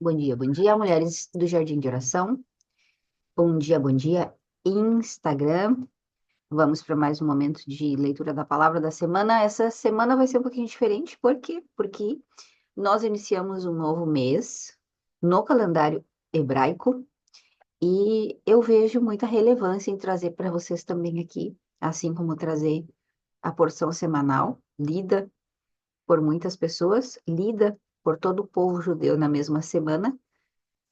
bom dia, mulheres do Jardim de Oração. Bom dia, Instagram. Vamos para mais um momento de leitura da palavra da semana. Essa semana vai ser um pouquinho diferente, por quê? Porque nós iniciamos um novo mês no calendário hebraico e eu vejo muita relevância em trazer para vocês também aqui, assim como trazer a porção semanal, lida por muitas pessoas, lida por todo o povo judeu na mesma semana.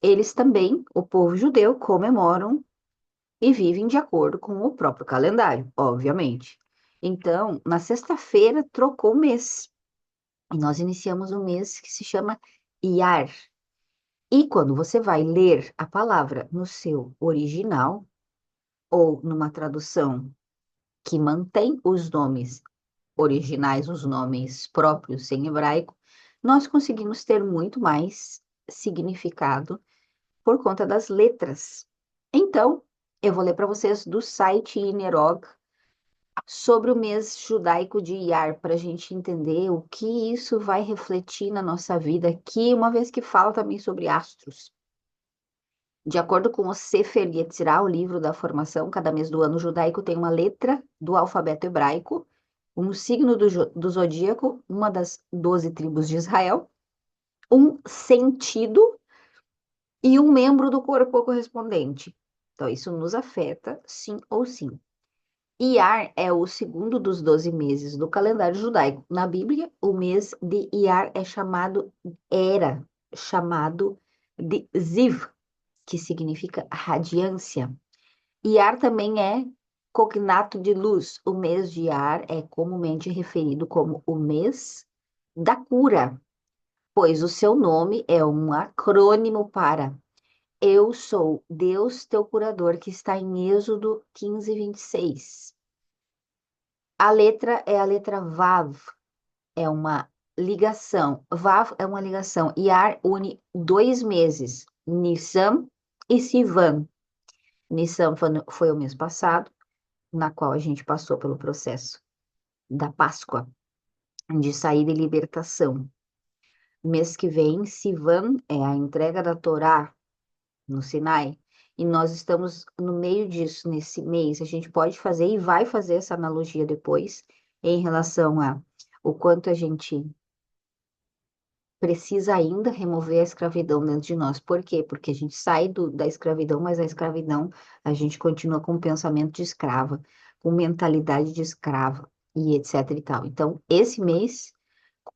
Eles também, o povo judeu, comemoram e vivem de acordo com o próprio calendário, obviamente. Então, na sexta-feira, trocou o mês. E nós iniciamos um mês que se chama Iyar. E quando você vai ler a palavra no seu original, ou numa tradução que mantém os nomes originais, os nomes próprios em hebraico, nós conseguimos ter muito mais significado por conta das letras. Então, eu vou ler para vocês do site Inerog sobre o mês judaico de Iyar, para a gente entender o que isso vai refletir na nossa vida aqui, uma vez que fala também sobre astros. De acordo com o Sefer Yetzirah, o livro da formação, cada mês do ano judaico tem uma letra do alfabeto hebraico, um signo do zodíaco, uma das 12 tribos de Israel, um sentido e um membro do corpo correspondente. Então, isso nos afeta, sim ou sim. Iyar é o segundo dos 12 meses do calendário judaico. Na Bíblia, o mês de Iyar era chamado de Ziv, que significa radiância. Iyar também é cognato de luz. O mês de Iyar é comumente referido como o mês da cura, pois o seu nome é um acrônimo para Eu sou Deus teu curador, que está em Êxodo 15:26. A letra é a letra Vav, é uma ligação. Vav é uma ligação. Iyar une dois meses, Nissan e Sivan. Nissan foi o mês passado, na qual a gente passou pelo processo da Páscoa, de saída e libertação. Mês que vem, Sivan é a entrega da Torá no Sinai. E nós estamos no meio disso, nesse mês. A gente pode fazer e vai fazer essa analogia depois, em relação a o quanto a gente precisa ainda remover a escravidão dentro de nós. Por quê? Porque a gente sai da escravidão, mas a escravidão, a gente continua com pensamento de escrava, com mentalidade de escrava, e etc e tal. Então, esse mês,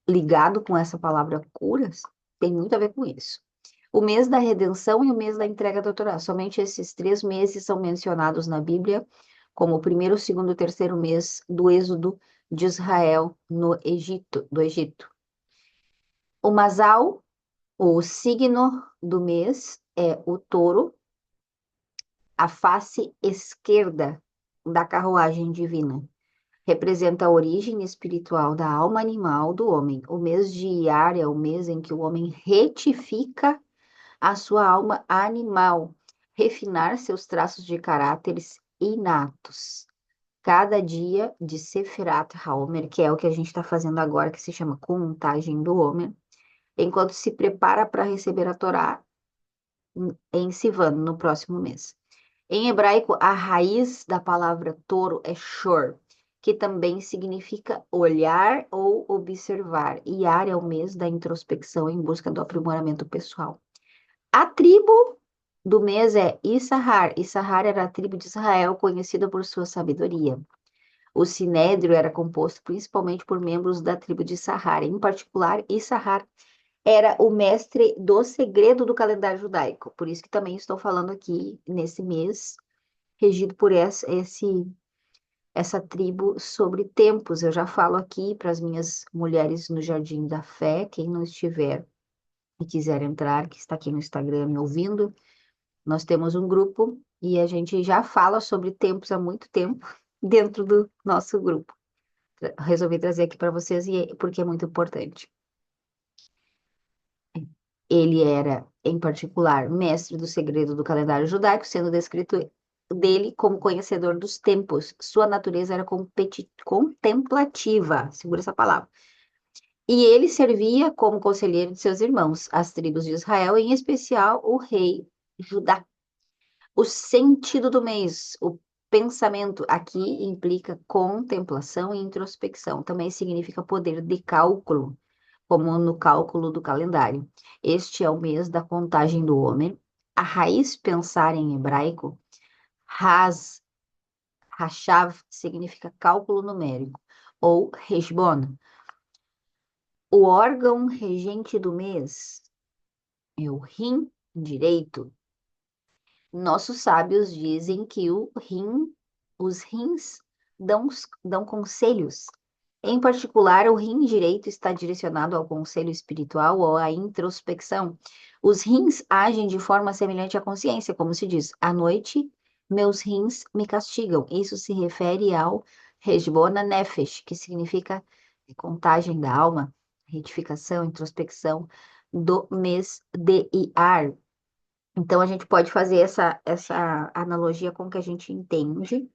ligado com essa palavra curas, tem muito a ver com isso. O mês da redenção e o mês da entrega da Torá. Somente esses 3 meses são mencionados na Bíblia como o primeiro, o segundo e o terceiro mês do êxodo de Israel no Egito, do Egito. O Masal, o signo do mês, é o touro, a face esquerda da carruagem divina. Representa a origem espiritual da alma animal do homem. O mês de Iyar é o mês em que o homem retifica a sua alma animal, refinar seus traços de caráteres inatos. Cada dia de Sefirat HaOmer, que é o que a gente está fazendo agora, que se chama Contagem do Homer, enquanto se prepara para receber a Torá em Sivan, no próximo mês. Em hebraico, a raiz da palavra touro é shor, que também significa olhar ou observar. Iyar é o mês da introspecção em busca do aprimoramento pessoal. A tribo do mês é Issahar. Issahar era a tribo de Israel conhecida por sua sabedoria. O sinédrio era composto principalmente por membros da tribo de Issahar. Em particular, Issahar era o mestre do segredo do calendário judaico. Por isso que também estou falando aqui nesse mês, regido por essa tribo sobre tempos. Eu já falo aqui para as minhas mulheres no Jardim da Fé, quem não estiver e quiser entrar, que está aqui no Instagram me ouvindo, nós temos um grupo e a gente já fala sobre tempos há muito tempo dentro do nosso grupo. Resolvi trazer aqui para vocês porque é muito importante. Ele era, em particular, mestre do segredo do calendário judaico, sendo descrito dele como conhecedor dos tempos. Sua natureza era contemplativa, segura essa palavra. E ele servia como conselheiro de seus irmãos, as tribos de Israel, em especial o rei Judá. O sentido do mês, o pensamento, aqui implica contemplação e introspecção. Também significa poder de cálculo, como no cálculo do calendário. Este é o mês da contagem do homem. A raiz pensar em hebraico, ras, hashav, significa cálculo numérico, ou heshbon. O órgão regente do mês é o rim direito. Nossos sábios dizem que os rins dão conselhos. Em particular, o rim direito está direcionado ao conselho espiritual ou à introspecção. Os rins agem de forma semelhante à consciência, como se diz, à noite meus rins me castigam. Isso se refere ao Resbona Nefesh, que significa contagem da alma, retificação, introspecção do mês de Iar. Então, a gente pode fazer essa analogia com o que a gente entende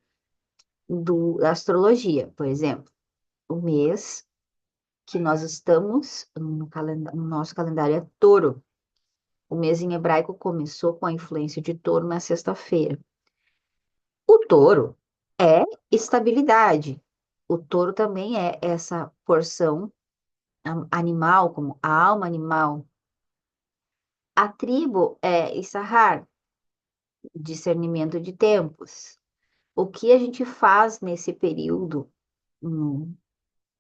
da astrologia. Por exemplo, o mês que nós estamos no nosso calendário é Touro. O mês em hebraico começou com a influência de Touro na sexta-feira. O Touro é estabilidade. O Touro também é essa porção animal, como a alma animal. A tribo é Issachar, discernimento de tempos. O que a gente faz nesse período no,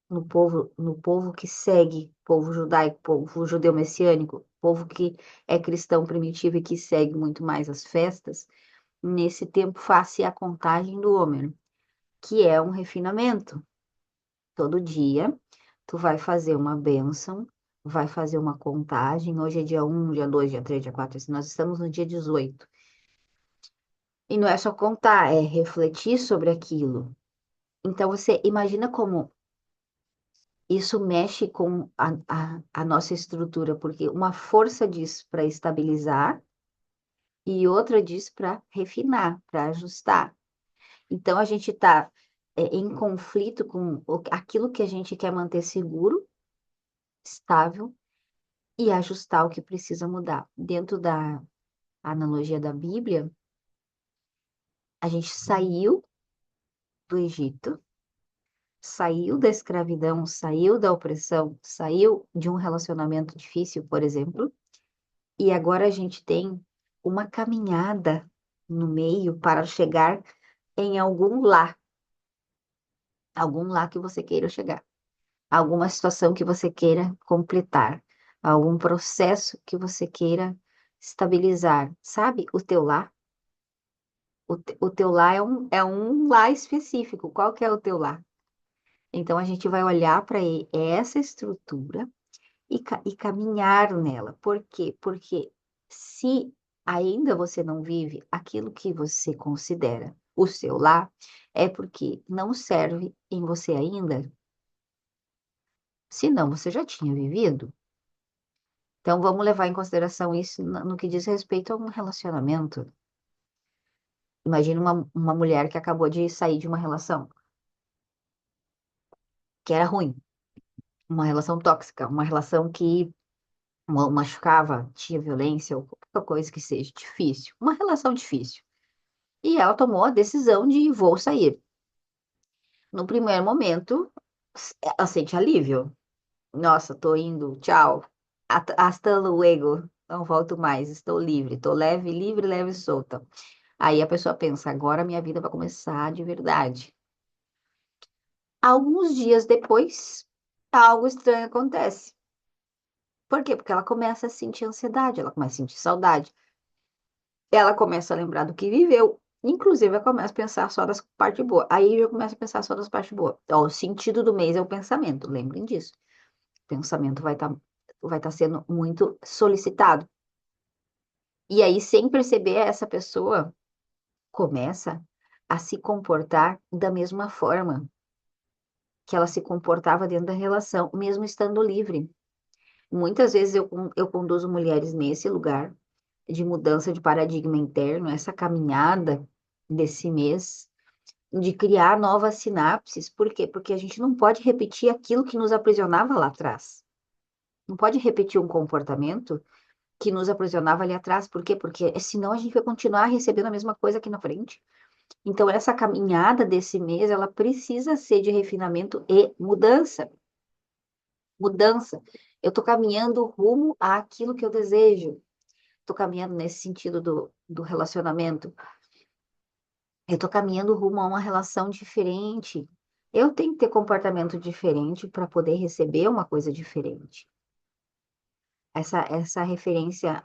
no povo que segue, povo judaico, povo judeu messiânico, povo que é cristão primitivo e que segue muito mais as festas, nesse tempo faz-se a contagem do homem, que é um refinamento. Todo dia tu vai fazer uma bênção, vai fazer uma contagem. Hoje é dia 1, dia 2, dia 3, dia 4, assim, nós estamos no dia 18. E não é só contar, é refletir sobre aquilo. Então você imagina como isso mexe com a nossa estrutura, porque uma força diz para estabilizar e outra diz para refinar, para ajustar. Então a gente está em conflito com aquilo que a gente quer manter seguro, estável e ajustar o que precisa mudar. Dentro da analogia da Bíblia, a gente saiu do Egito, saiu da escravidão, saiu da opressão, saiu de um relacionamento difícil, por exemplo. E agora a gente tem uma caminhada no meio para chegar em algum lá que você queira chegar, alguma situação que você queira completar, algum processo que você queira estabilizar. Sabe o teu lá? O teu lá é um lá específico. Qual que é o teu lá? Então a gente vai olhar para essa estrutura e caminhar nela. Por quê? Porque se ainda você não vive aquilo que você considera o seu lar, é porque não serve em você ainda, senão você já tinha vivido. Então vamos levar em consideração isso no que diz respeito a um relacionamento. Imagina uma mulher que acabou de sair de uma relação que era ruim, uma relação tóxica, uma relação que machucava, tinha violência ou qualquer coisa que seja difícil, uma relação difícil. E ela tomou a decisão de vou sair. No primeiro momento, ela sente alívio. Nossa, tô indo, tchau. Hasta luego. Não volto mais, estou livre, estou leve, livre, leve e solta. Aí a pessoa pensa, agora minha vida vai começar de verdade. Alguns dias depois, algo estranho acontece. Por quê? Porque ela começa a sentir ansiedade, ela começa a sentir saudade, ela começa a lembrar do que viveu. Inclusive, ela começa a pensar só das partes boas. Aí eu começo a pensar só das partes boas. Ó, o sentido do mês é o pensamento, lembrem disso. O pensamento vai tá sendo muito solicitado. E aí, sem perceber, essa pessoa começa a se comportar da mesma forma que ela se comportava dentro da relação, mesmo estando livre. Muitas vezes eu conduzo mulheres nesse lugar de mudança de paradigma interno, essa caminhada desse mês de criar novas sinapses. Por quê? Porque a gente não pode repetir aquilo que nos aprisionava lá atrás. Não pode repetir um comportamento que nos aprisionava ali atrás. Por quê? Porque senão a gente vai continuar recebendo a mesma coisa aqui na frente. Então, essa caminhada desse mês, ela precisa ser de refinamento e mudança. Mudança. Eu estou caminhando rumo àquilo que eu desejo. Estou caminhando nesse sentido do relacionamento. Eu estou caminhando rumo a uma relação diferente. Eu tenho que ter comportamento diferente para poder receber uma coisa diferente. Essa referência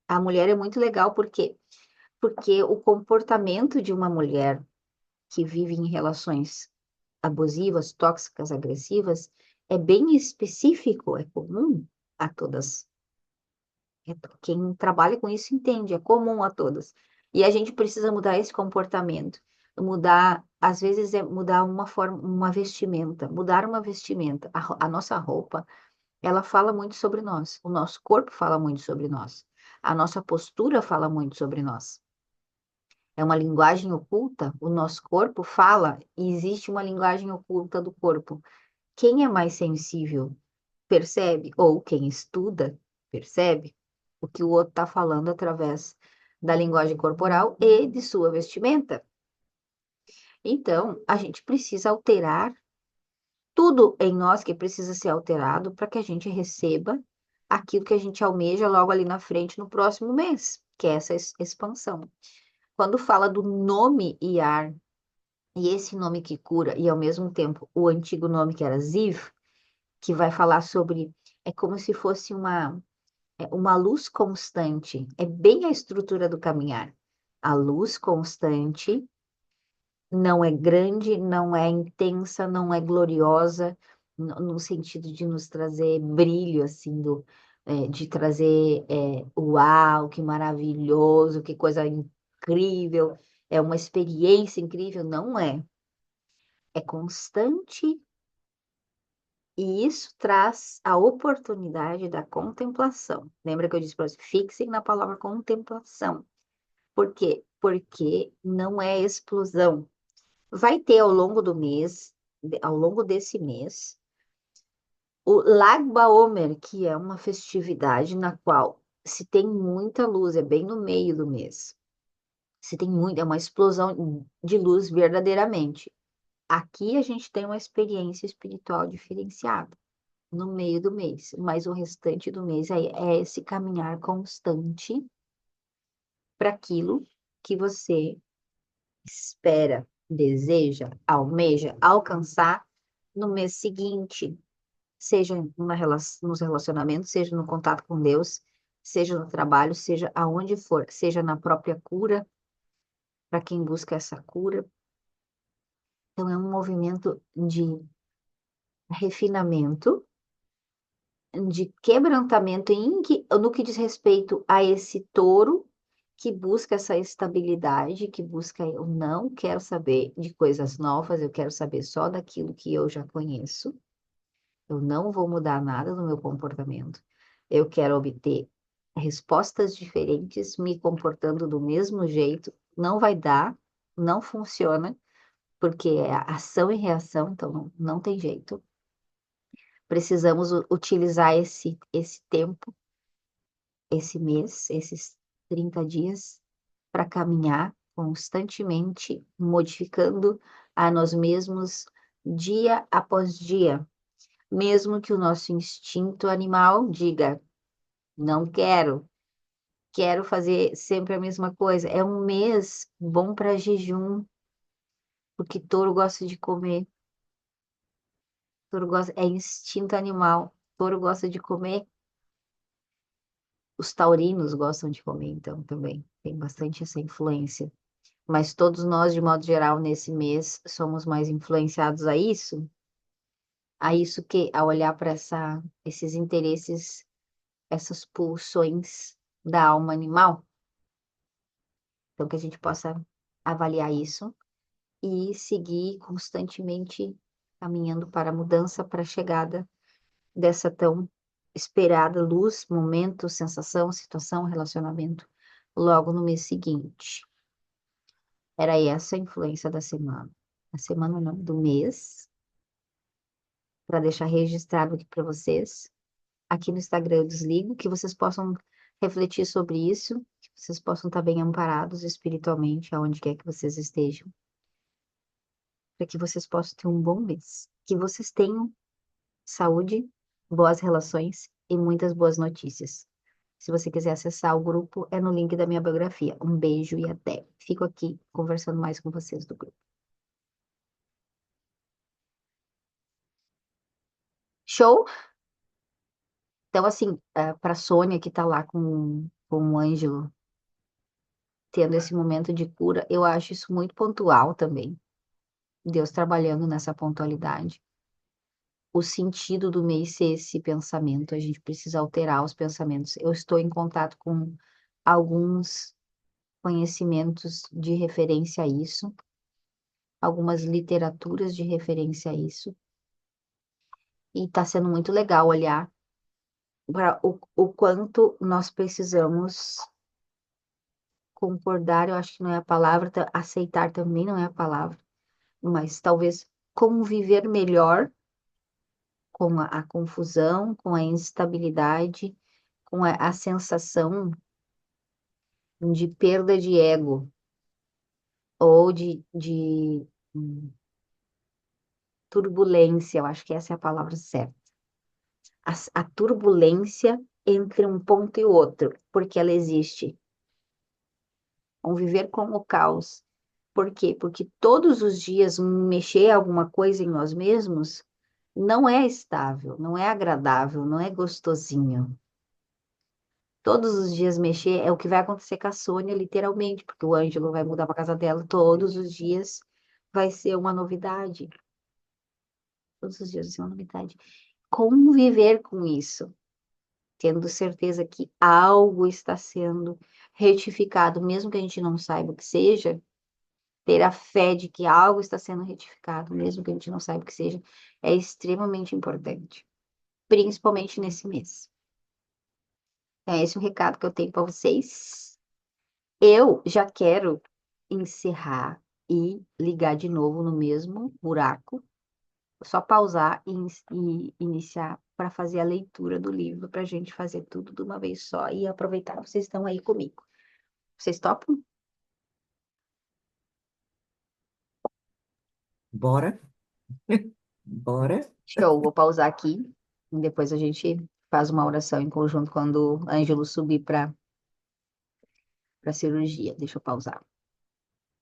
à mulher é muito legal, porque o comportamento de uma mulher que vive em relações abusivas, tóxicas, agressivas, é bem específico, é comum a todas. Quem trabalha com isso entende, é comum a todas. E a gente precisa mudar esse comportamento. Mudar, às vezes, é mudar uma forma, uma vestimenta, mudar uma vestimenta. A nossa roupa, ela fala muito sobre nós. O nosso corpo fala muito sobre nós. A nossa postura fala muito sobre nós. É uma linguagem oculta. O nosso corpo fala e existe uma linguagem oculta do corpo. Quem é mais sensível percebe, ou quem estuda percebe o que o outro está falando através da linguagem corporal e de sua vestimenta. Então, a gente precisa alterar tudo em nós que precisa ser alterado para que a gente receba aquilo que a gente almeja logo ali na frente no próximo mês, que é essa expansão. Quando fala do nome Iar, e esse nome que cura, e ao mesmo tempo o antigo nome que era Ziv, que vai falar sobre, é como se fosse uma luz constante, é bem a estrutura do caminhar. A luz constante não é grande, não é intensa, não é gloriosa, no sentido de nos trazer brilho, assim, de trazer, uau, que maravilhoso, que coisa incrível, é uma experiência incrível, não é. É constante e isso traz a oportunidade da contemplação. Lembra que eu disse para vocês, fixem na palavra contemplação. Por quê? Porque não é explosão. Vai ter ao longo do mês, ao longo desse mês, o Lag BaOmer, que é uma festividade na qual se tem muita luz, é bem no meio do mês. Se tem muito, é uma explosão de luz verdadeiramente. Aqui a gente tem uma experiência espiritual diferenciada no meio do mês, mas o restante do mês é esse caminhar constante para aquilo que você espera, deseja, almeja alcançar no mês seguinte, seja nos relacionamentos, seja no contato com Deus, seja no trabalho, seja aonde for, seja na própria cura, para quem busca essa cura. Então, é um movimento de refinamento, de quebrantamento no que diz respeito a esse touro que busca essa estabilidade, que busca, eu não quero saber de coisas novas, eu quero saber só daquilo que eu já conheço. Eu não vou mudar nada no meu comportamento. Eu quero obter respostas diferentes, me comportando do mesmo jeito. Não vai dar, não funciona, porque é ação e reação, então não tem jeito. Precisamos utilizar esse tempo, esse mês, esses 30 dias, para caminhar constantemente, modificando a nós mesmos dia após dia, mesmo que o nosso instinto animal diga, não quero, quero fazer sempre a mesma coisa. É um mês bom para jejum, porque touro gosta de comer, touro gosta, é instinto animal, touro gosta de comer. Os taurinos gostam de comer, então, também. Tem bastante essa influência. Mas todos nós, de modo geral, nesse mês, somos mais influenciados a isso que, a olhar para esses interesses, essas pulsões da alma animal. Então, que a gente possa avaliar isso e seguir constantemente caminhando para a mudança, para a chegada dessa tão esperada luz, momento, sensação, situação, relacionamento, logo no mês seguinte. Era essa a influência da semana. A semana não, do mês, para deixar registrado aqui para vocês. Aqui no Instagram eu desligo, que vocês possam refletir sobre isso, que vocês possam estar bem amparados espiritualmente, aonde quer que vocês estejam, para que vocês possam ter um bom mês. Que vocês tenham saúde, boas relações e muitas boas notícias. Se você quiser acessar o grupo, é no link da minha biografia. Um beijo e até. Fico aqui conversando mais com vocês do grupo. Show? Então, assim, para Sônia, que está lá com o Ângelo, tendo esse momento de cura, eu acho isso muito pontual também. Deus trabalhando nessa pontualidade. O sentido do mês ser esse pensamento, a gente precisa alterar os pensamentos. Eu estou em contato com alguns conhecimentos de referência a isso, algumas literaturas de referência a isso, e está sendo muito legal olhar para o quanto nós precisamos concordar, eu acho que não é a palavra, aceitar também não é a palavra, mas talvez conviver melhor com a confusão, com a instabilidade, com a sensação de perda de ego ou de turbulência, eu acho que essa é a palavra certa. A turbulência entre um ponto e outro, porque ela existe. Conviver com o caos. Por quê? Porque todos os dias mexer alguma coisa em nós mesmos não é estável, não é agradável, não é gostosinho. Todos os dias mexer é o que vai acontecer com a Sônia, literalmente, porque o Ângelo vai mudar para casa dela todos os dias, vai ser uma novidade. Todos os dias vai ser uma novidade. Conviver com isso, tendo certeza que algo está sendo retificado, mesmo que a gente não saiba o que seja, ter a fé de que algo está sendo retificado, mesmo que a gente não saiba o que seja, é extremamente importante, principalmente nesse mês. Então, é esse o recado que eu tenho para vocês. Eu já quero encerrar e ligar de novo no mesmo buraco, só pausar e iniciar para fazer a leitura do livro, para a gente fazer tudo de uma vez só e aproveitar que vocês estão aí comigo. Vocês topam? Bora, bora. Show, vou pausar aqui e depois a gente faz uma oração em conjunto quando o Ângelo subir para cirurgia. Deixa eu pausar.